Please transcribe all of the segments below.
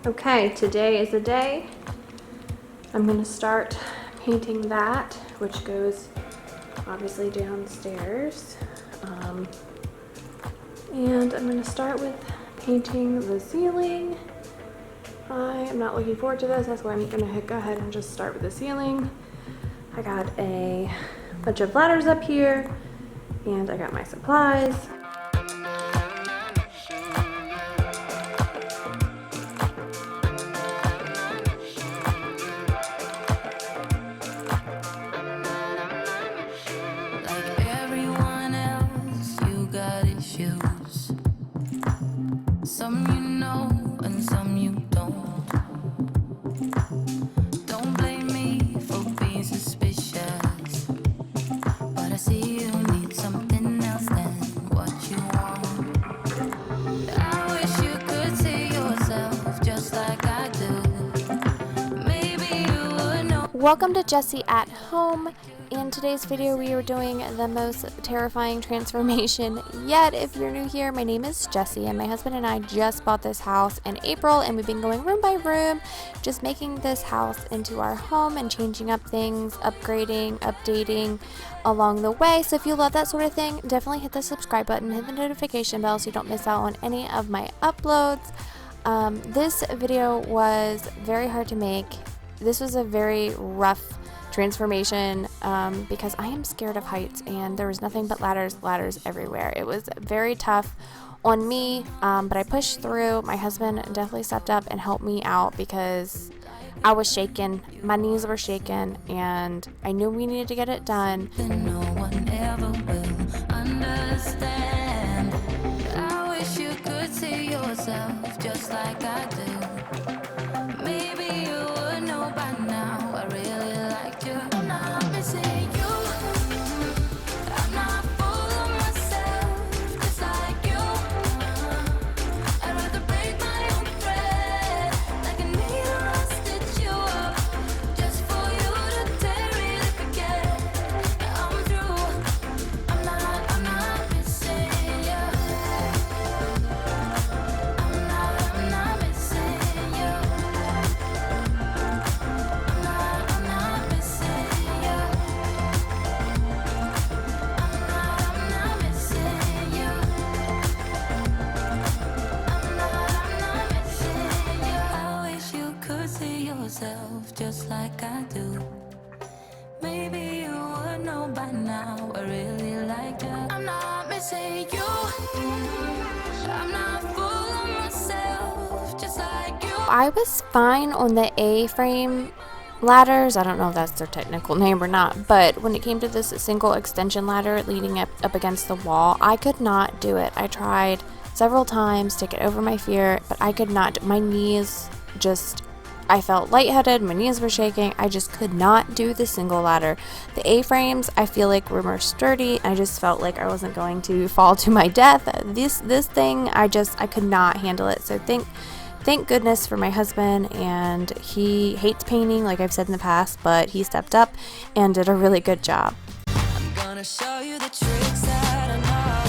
Okay, today is the day. I'm gonna start painting that, which goes obviously downstairs. And I'm gonna start with painting the ceiling. I am not looking forward to this, that's why I'm gonna go ahead and just start with the ceiling. I got a bunch of ladders up here, and I got my supplies. Some you know and some you don't. Don't blame me for being suspicious, but I see you need something else than what you want. I wish you could see yourself just like I do. Maybe you would know. Welcome to Jessie at Home. In today's video, we are doing the most terrifying transformation yet. If you're new here, my name is Jessie, and my husband and I just bought this house in April, and we've been going room by room, just making this house into our home and changing up things, upgrading, updating along the way. So if you love that sort of thing, definitely hit the subscribe button, hit the notification bell so you don't miss out on any of my uploads. This video was very hard to make. This was a very rough transformation because I am scared of heights, and there was nothing but ladders everywhere. It was very tough on me, but I pushed through. My husband definitely stepped up and helped me out because I was shaken, my knees were shaken, and I knew we needed to get it done. No one ever will understand. I wish you could see yourself just like I do. Maybe you would know by now. I really liked you. I'm not missing you. I'm not full of myself, just like you. I'd rather break my own thread, like a needle I stitch you up, just for you to tear it again. I'm through. I'm not missing you. I'm not missing you. I'm not missing you. I'm not missing you. I'm not missing you. I wish you could see yourself just like I do. Maybe you would know by now. I really like you. I'm not missing you. I'm not full of myself, just like you. I was fine on the A-frame ladders. I don't know if that's their technical name or not, but when it came to this single extension ladder leading up against the wall, I could not do it. I tried several times to get over my fear, but I could not. My knees just, I felt lightheaded, my knees were shaking. I just could not do the single ladder. The A-frames, I feel like, were more sturdy. I just felt like I wasn't going to fall to my death. This thing, I could not handle it. So thank goodness for my husband, and he hates painting, like I've said in the past, but he stepped up and did a really good job. I'm gonna show you the tricks that I know.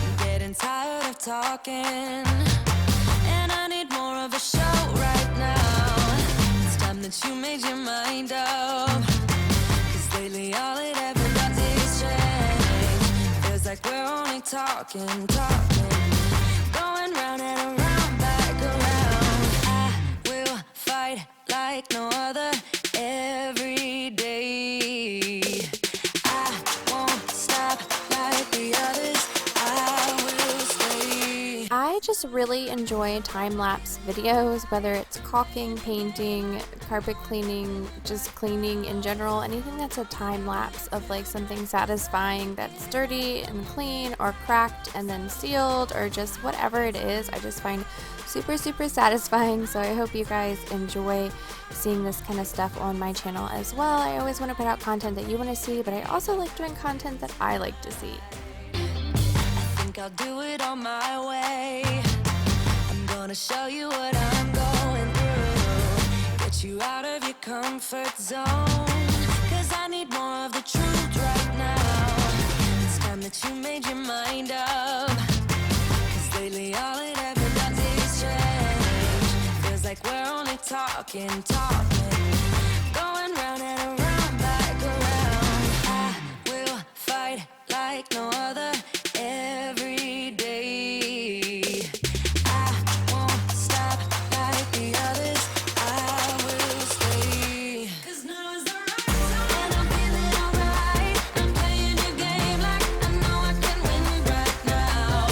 I'm getting tired of talking, and I need more of a show right now. It's time that you made your mind up, 'cause lately all it ever does is change. Feels like we're only talking, going round and around, back around. I will fight like no other every day. I won't stop like the others. I will stay. I just really enjoy time-lapse videos, whether it's caulking, painting, carpet cleaning, just cleaning in general, anything that's a time-lapse of like something satisfying that's dirty and clean or cracked and then sealed, or just whatever it is, I just find super satisfying. So I hope you guys enjoy seeing this kind of stuff on my channel as well. I always want to put out content that you want to see, but I also like doing content that I like to see. I think I'll do it on my way. I'm gonna show you what I'm going through, get you out of your comfort zone, 'cause I need more of the truth right now. It's time that you made your mind up, 'cause lately all it ever does is change. Feels like we're talking, going round and around like around. I will fight like no other every day. I won't stop like the others. I will stay. 'Cause now is the right time, and I'm feeling alright. I'm playing your game like I know I can win right now.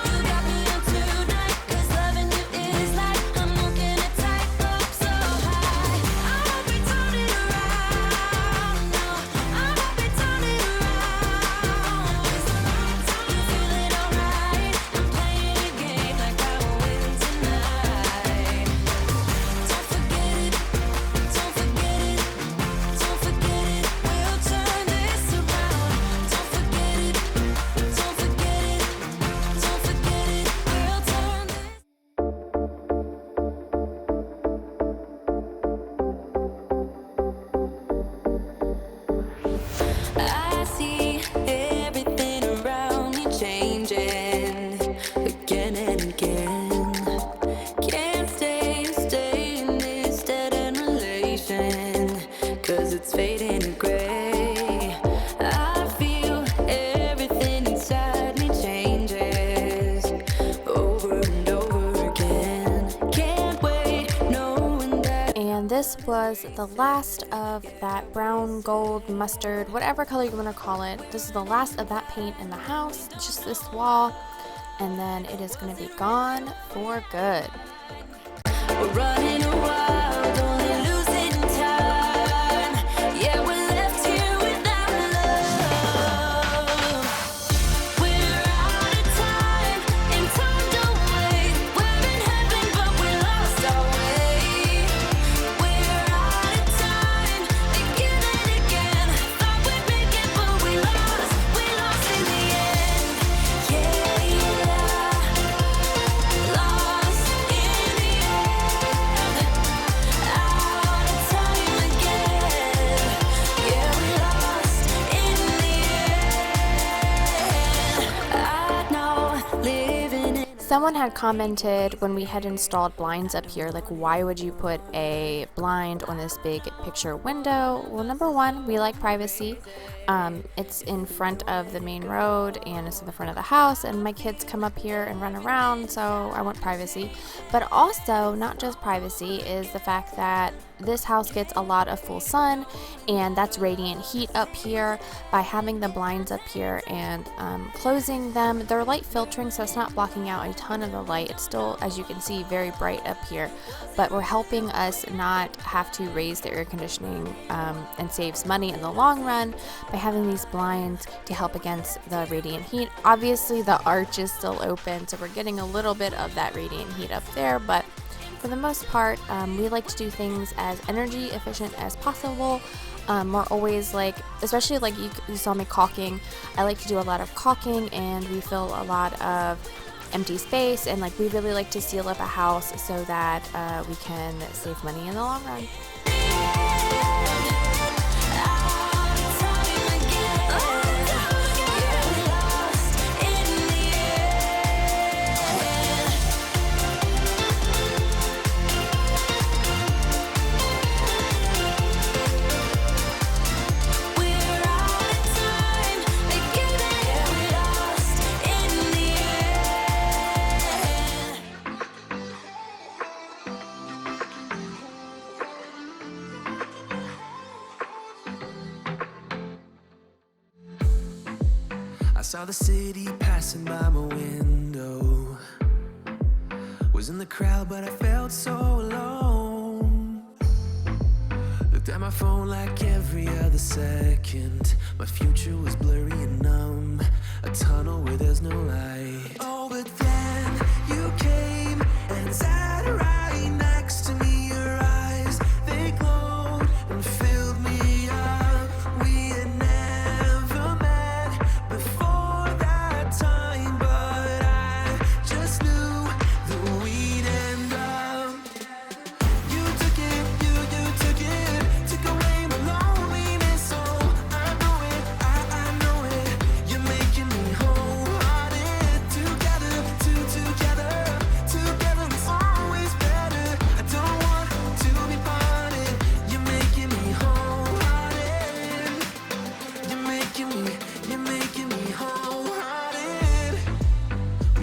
You got me up tonight, 'cause loving you is like I'm walking a tightrope so high. I won't be turning around, no, I won't be turning around. 'Cause you feeling alright. I'm playing your game like I will win tonight. Don't forget it, don't forget it, don't forget it. We'll turn this around. Don't forget it, don't forget it, don't forget it. We'll turn this. I see everything around me changing again and again. Can't stay in this dead-end relation, 'cause it's fading to gray. I feel everything inside me changes over and over again. Can't wait knowing that. And this was the last of that brown, gold, mustard, whatever color you want to call it. This is the last of that paint in the house, just this wall, and then it is going to be gone for good. We're running wild, only losing time. Yeah, we're left here without love. We're out of time, and time don't wait. We're in heaven, but we lost our way. We're out of time, again and again. Thought we'd make it, but we lost in the end. Yeah, lost in the end. Out of time again. Yeah, we lost in the end. I know living in. Someone had commented when we had installed blinds up here, like, why would you put a blind on this big picture window? Well, number one, we like privacy. It's in front of the main road and it's in the front of the house, and my kids come up here and run around, so I want privacy. But also, not just privacy, is the fact that this house gets a lot of full sun, and that's radiant heat up here. By having the blinds up here and closing them, they're light filtering, so it's not blocking out a ton of the light. It's still, as you can see, very bright up here, but we're helping us not have to raise the air conditioning, and saves money in the long run by having these blinds to help against the radiant heat. Obviously, the arch is still open, so we're getting a little bit of that radiant heat up there, but for the most part, we like to do things as energy efficient as possible. We're always like, especially like you saw me caulking, I like to do a lot of caulking and refill a lot of empty space, and like we really like to seal up a house so that we can save money in the long run. I saw the city passing by my window. Was in the crowd, but I felt so alone. Looked at my phone like every other second. My future was blurry and numb, a tunnel where there's no light. Oh, but then you came and sat right next to me. Your eyes, they glowed and filled me up. We had never met before that time, but I just knew that we'd end up. You took it, you took it, took away my loneliness. Oh, I know it, I know it. You're making me wholehearted.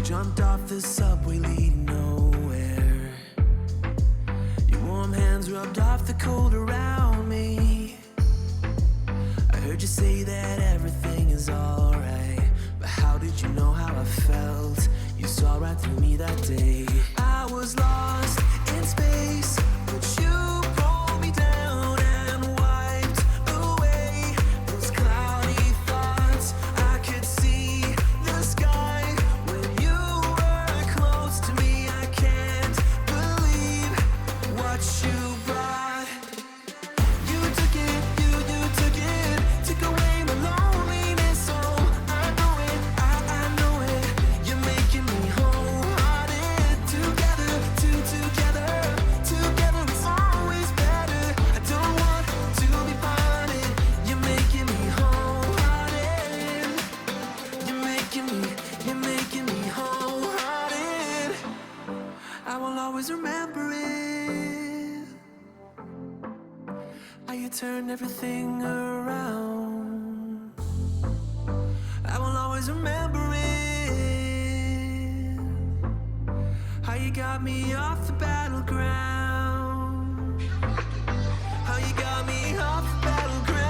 We jumped off the subway leading nowhere. Your warm hands rubbed off the cold around me. I heard you say that everything is alright, but how did you know how I felt? You saw right through me that day. I was lost in space, but you pulled me down and wiped away those cloudy thoughts. I could see the sky when you were close to me. I can't believe what you brought. You took it, you took it, took away my loneliness. Oh, I know it, I know it. You're making me wholehearted. Together, together it's always better. I don't want to be parted. You're making me wholehearted. You're making me wholehearted. I will always remember it. How you turned everything around. I will always remember it. How you got me off the battleground. How you got me off the battleground.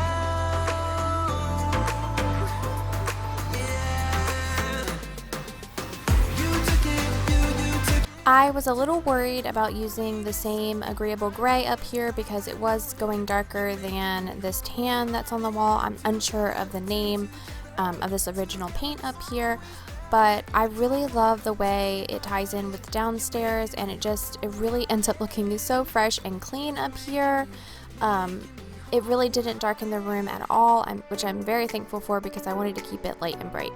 Yeah. You took it, you took it. I was a little worried about using the same agreeable gray up here because it was going darker than this tan that's on the wall. I'm unsure of the name of this original paint up here, but I really love the way it ties in with downstairs, and it really ends up looking so fresh and clean up here. It really didn't darken the room at all, which I'm very thankful for because I wanted to keep it light and bright.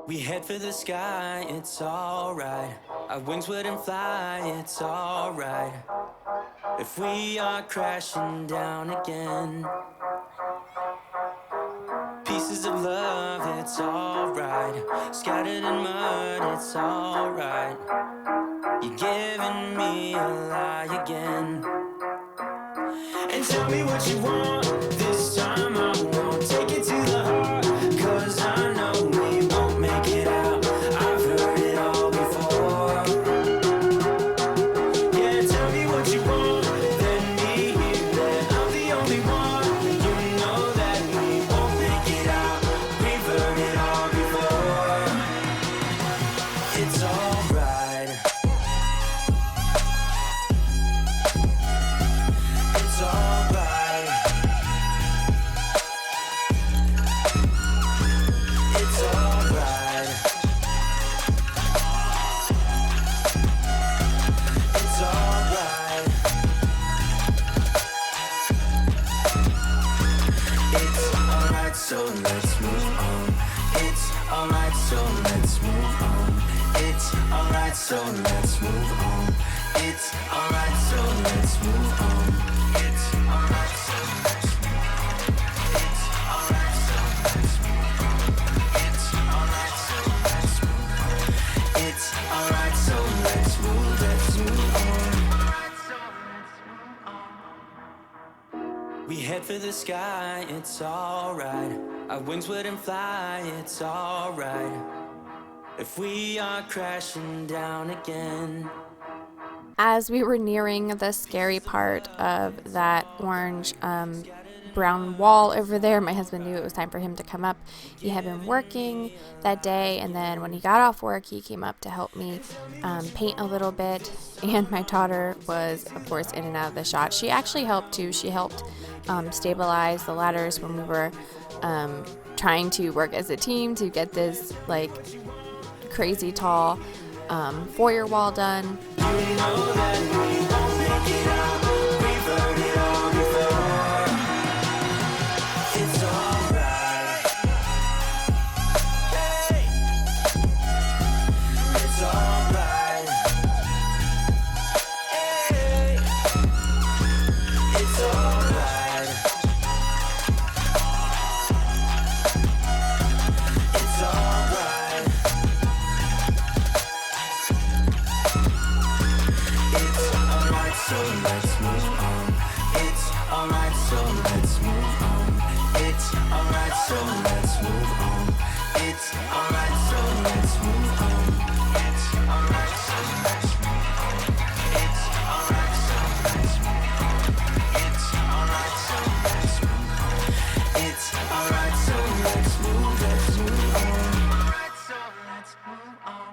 We head for the sky, it's alright. Our wings wouldn't fly, it's alright. If we are crashing down again, pieces of love, it's alright. Scattered in mud, it's alright. giving me a lie again. And tell me what you want. This time I won't take it to the heart, 'cause I know we won't make it out. I've heard it all before. Yeah, tell me what you want. Let me hear that I'm the only one. You know that we won't make it out. We've heard it all before. It's alright. It's alright. It's alright. It's alright. It's alright, so let's move on. It's alright, so let's move on. It's alright, so let's move on. It's alright, so let's move on. It's alright, so let's move on. It's alright, so let's move on. It's alright, so let's move on. It's alright, so let's move on. We head for the sky, it's alright. Our wings wouldn't fly, it's alright. If we are crashing down again. As we were nearing the scary part of that orange brown wall over there, my husband knew it was time for him to come up. He had been working that day, and then when he got off work, he came up to help me paint a little bit, and my daughter was, of course, in and out of the shot. She actually helped too. She helped stabilize the ladders when we were trying to work as a team to get this like crazy tall foyer wall done. You know that we won't make it out. We've heard it all before. It's alright. Hey. It's alright. Hey. It's alright. It's alright. It's alright, so let's move on. It's alright, so let's move on. It's alright, so let's move on. It's alright, so let's move on. It's alright, so let's move on. It's alright, so let's move on. It's alright, so let's move on. It's alright, so let's move on. Alright, so let's move on.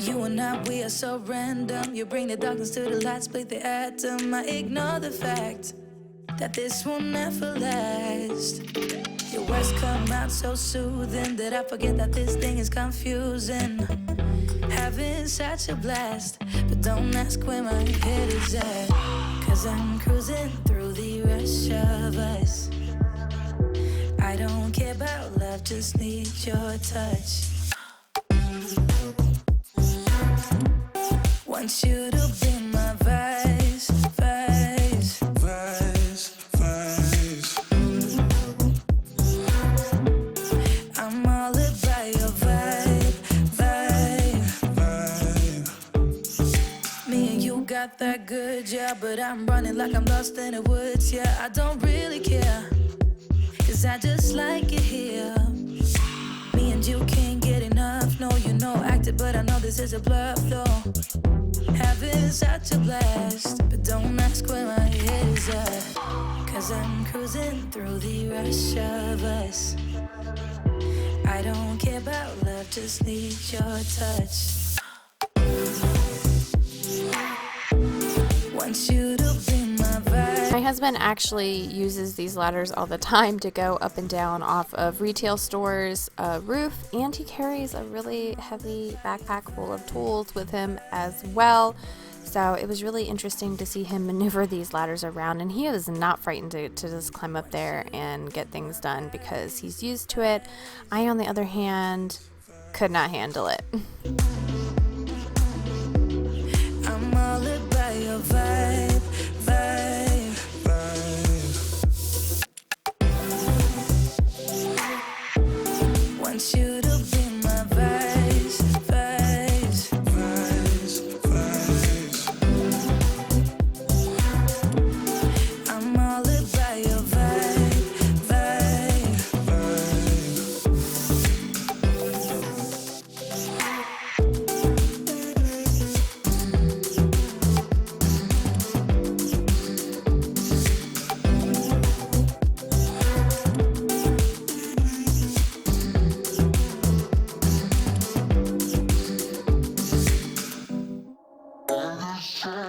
You and I, we are so random. You bring the darkness to the light, split the atom. I ignore the fact that this will never last. Your words come out so soothing that I forget that this thing is confusing. Having such a blast, but don't ask where my head is at. 'Cause I'm cruising through the rush of us. I don't care about love, just need your touch. Want you to be my vice, vice, Vice, vice. I'm all about your vibe, vibe. Me and you got that good, yeah, but I'm running like I'm lost in the woods, yeah. I don't really care, 'cause I just like it here. Me and you can't get enough, no, you know, acted, but I know this is a bluff, though. Having such a blast, but don't ask where my head is at. 'Cause I'm cruising through the rush of us. I don't care about love, just need your touch. Want you to be my vibe. My husband actually uses these ladders all the time to go up and down off of retail stores' roof, and he carries a really heavy backpack full of tools with him as well. So it was really interesting to see him maneuver these ladders around, and he is not frightened to just climb up there and get things done because he's used to it. I, on the other hand, could not handle it. It's not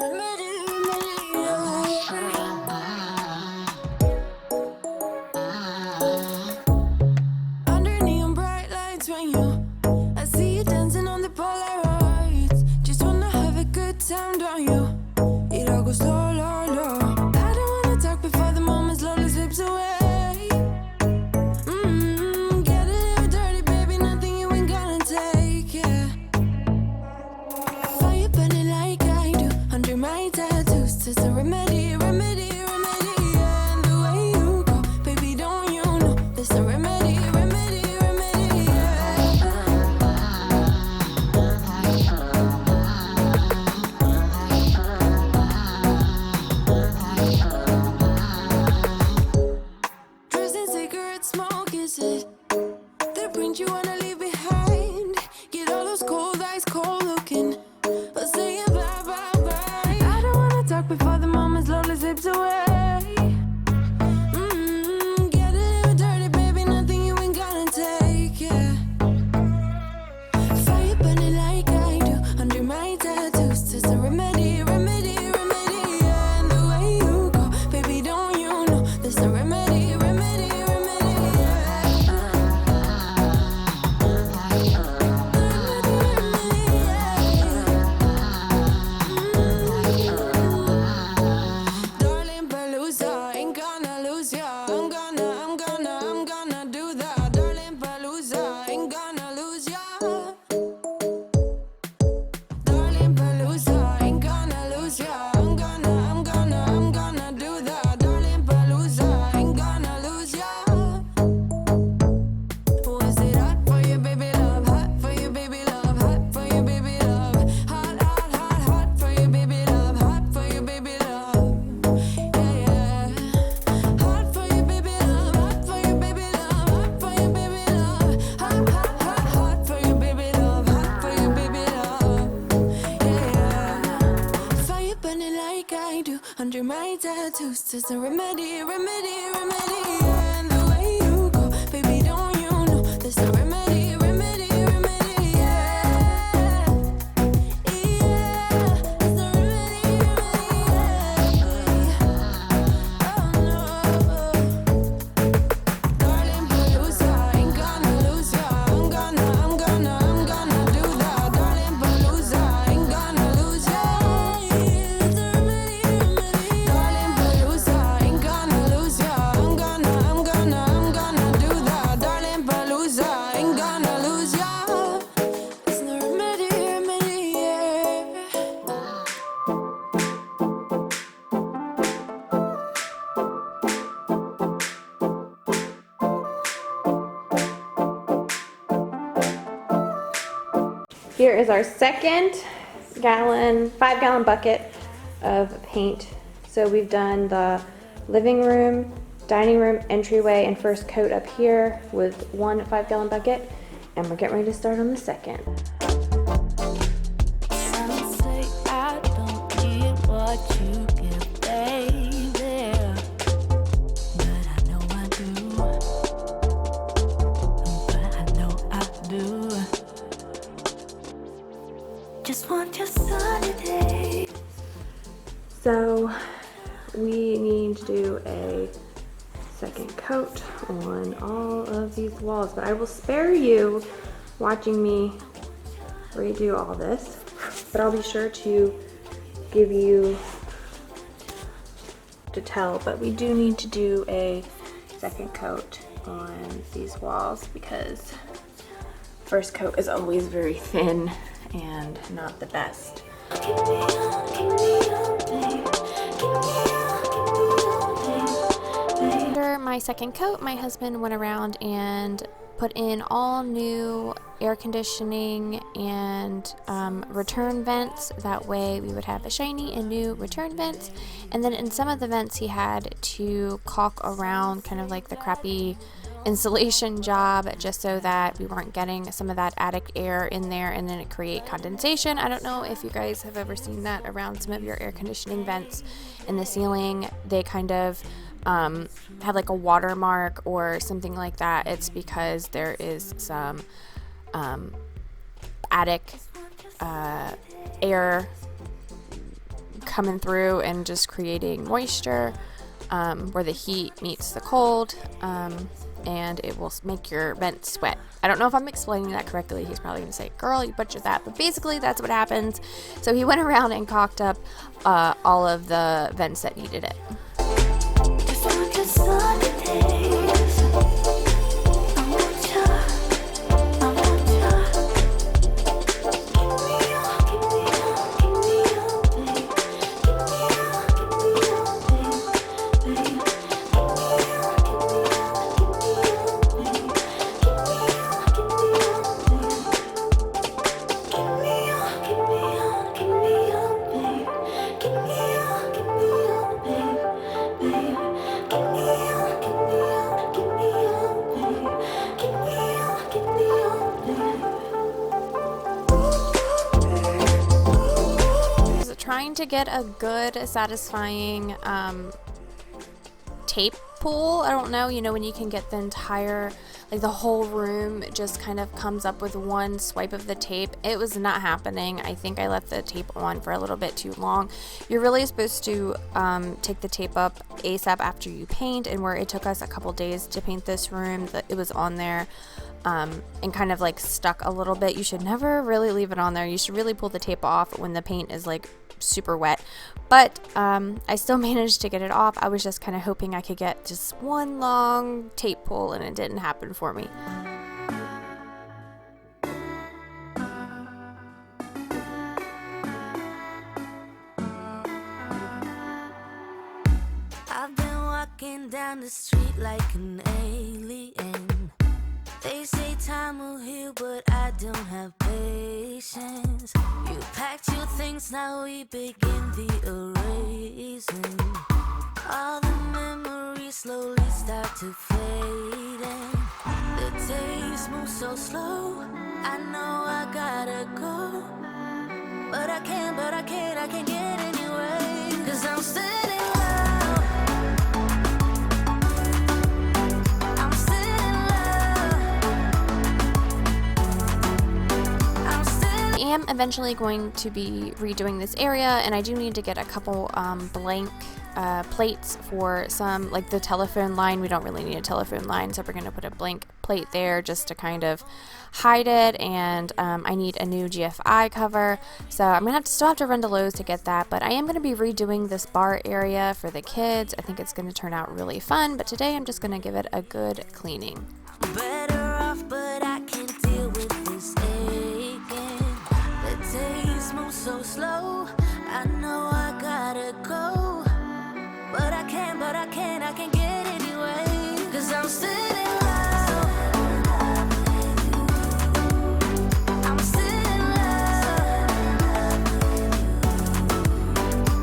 a matter. Under neon bright lights when I see you dancing on the Polaroids. Just wanna have a good time, don't you? It all goes slow, low, low. I don't wanna talk before the moment slowly slips away. Get a little dirty, baby, nothing you ain't gonna take, yeah. Fire burning like I do under my tattoos. Just a remedy, remedy, remedy, yeah. And the way you go, baby, don't you know? There's a remedy, remedy, remedy, yeah. Drugs and cigarette smoke, is it? The print you wanna leave behind. Get all those cold eyes cold looking. But say bye, bye, bye. I don't wanna talk before the moment slowly slips away. Get a little dirty, baby, nothing you ain't gonna take, yeah. Fire burning like I do under my tattoos. Just a remedy, remedy, remedy, yeah. And the way you go, baby, don't you know? There's a remedy, remedy, remedy, yeah. Darling Palooza, ain't gonna lose ya. I'm gonna do that. Darling Palooza, ain't gonna lose ya. Darling Palooza, ain't gonna lose ya. I'm gonna do that. Darling Palooza, ain't gonna lose ya. Was it hot for you, baby love? Hot for you, baby love. Hot for you, baby love. Hot, hot, hot, hot for you, baby love. Hot for you, baby love. Yeah, yeah. Hot for you, baby love. Hot for you, baby love. Hot for you, baby love. Hot, hot, hot, hot for you, baby love. Hot for you, baby love. Yeah, yeah. Fire burning like I do under my tattoos. Just a remedy, remedy, remedy, yeah. And the way you go, baby, don't you know? There's a remedy, remedy, remedy, yeah. Yeah, there's a remedy, remedy, yeah. Oh no. Darling Palooza, ain't gonna lose ya. I'm gonna do that. Darling Palooza, ain't gonna lose ya. It's a remedy, remedy. Darling Palooza, ain't gonna lose ya. I'm gonna do that. Darling Palooza, ain't gonna lose ya. It's no remedy, remedy, yeah. Here is our second 5-gallon bucket of paint. So we've done the living room, dining room, entryway, and first coat up here with one 5-gallon bucket. And we're getting ready to start on the second. Some say I don't get what you give, baby, but I know I do. But I know I do. Just want your sunny day. So we need to do a second coat on all of these walls, but I will spare you watching me redo all this, but I'll be sure to give you to tell, but we do need to do a second coat on these walls because first coat is always very thin and not the best. After my second coat, my husband went around and put in all new air conditioning and return vents. That way we would have a shiny and new return vents. And then in some of the vents he had to caulk around kind of like the crappy insulation job just so that we weren't getting some of that attic air in there and then it create condensation. I don't know if you guys have ever seen that around some of your air conditioning vents in the ceiling. They kind of have like a watermark or something like that. It's because there is some attic air coming through and just creating moisture where the heat meets the cold, and it will make your vent sweat. I don't know if I'm explaining that correctly. He's probably going to say, girl, you butchered that. But basically, that's what happens. So he went around and caulked up all of the vents that needed it. Trying to get a good, satisfying tape pull. I don't know, you know, when you can get the entire, like the whole room just kind of comes up with one swipe of the tape. It was not happening. I think I left the tape on for a little bit too long. You're really supposed to take the tape up ASAP after you paint, and where it took us a couple days to paint this room, it was on there and kind of like stuck a little bit. You should never really leave it on there. You should really pull the tape off when the paint is like super wet, but I still managed to get it off. I was just kind of hoping I could get just one long tape pull, and it didn't happen for me. I've been walking down the street like an alien. They say time will heal, but I don't have patience. You packed your things, now we begin the erasing. All the memories slowly start to fade, and the days move so slow. I know I gotta go, but I can't get anyway. 'Cause I'm sitting low. I'm sitting low. I am eventually going to be redoing this area, and I do need to get a couple blank plates for some, like the telephone line. We don't really need a telephone line, so we're going to put a blank plate there just to kind of hide it. And I need a new GFI cover, so I'm gonna still have to run to Lowe's to get that, but I am going to be redoing this bar area for the kids. I think it's going to turn out really fun, but today I'm just going to give it a good cleaning. Better off, but I can't deal with this aching. The days move so slow. I know I gotta go, but I can't get anyway. 'Cause I'm sitting low. I'm sitting low.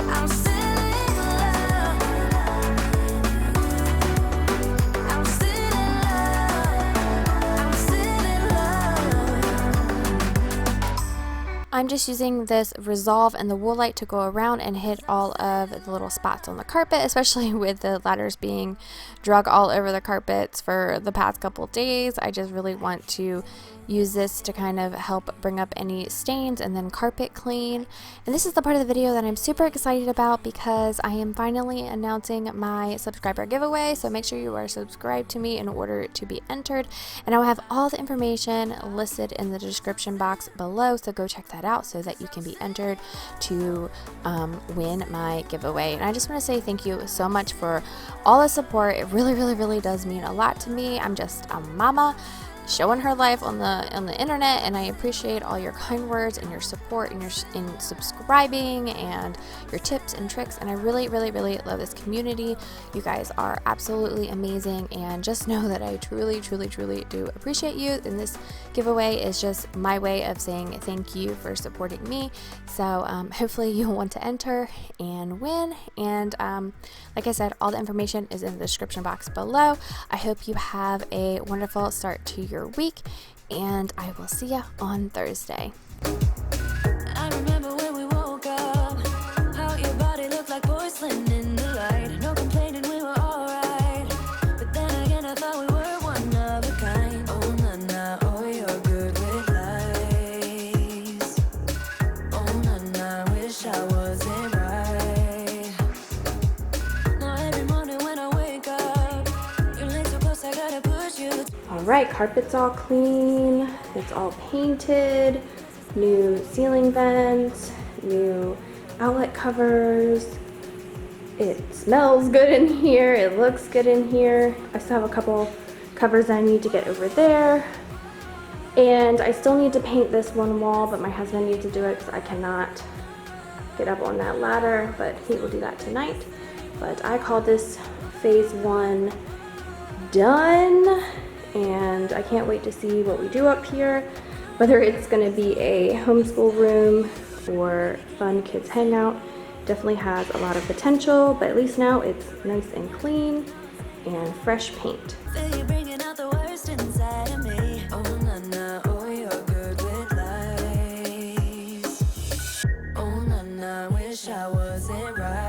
I'm sitting low. I'm sitting low. I'm sitting low. I'm just using this Resolve and the wool light to go around and hit all of the little spots on the carpet, especially with the ladders being drug all over the carpets for the past couple days. I just really want to use this to kind of help bring up any stains and then carpet clean. And this is the part of the video that I'm super excited about because I am finally announcing my subscriber giveaway. So make sure you are subscribed to me in order to be entered, and I will have all the information listed in the description box below, so go check that out so that you can be entered to win my giveaway. And I just want to say thank you so much for all the support. It really does mean a lot to me. I'm just a mama showing her life on the internet, and I appreciate all your kind words and your support and in subscribing and your tips and tricks, and I really love this community. You guys are absolutely amazing, and just know that I truly do appreciate you, and this giveaway is just my way of saying thank you for supporting me. So hopefully you'll want to enter and win, and like I said, all the information is in the description box below. I hope you have a wonderful start to your week, and I will see you on Thursday. I remember when we woke up, how your body looked like porcelain in the light. No complaining, we were alright. But then again, I thought we were one of a kind. Oh, nah, oh, you're good with lies. right, carpet's all clean. It's all painted. New ceiling vents, new outlet covers. It smells good in here. It looks good in here. I still have a couple covers I need to get over there. And I still need to paint this one wall, but my husband needs to do it because I cannot get up on that ladder, but he will do that tonight. But I call this phase 1 done, and I can't wait to see what we do up here, whether it's going to be a homeschool room or fun kids hangout. Definitely has a lot of potential, but at least now it's nice and clean and fresh paint. Feel you bringing out the worst inside of me. Oh, nah, nah, oh, you're good with lies. Oh, nah, nah, wish I wasn't right.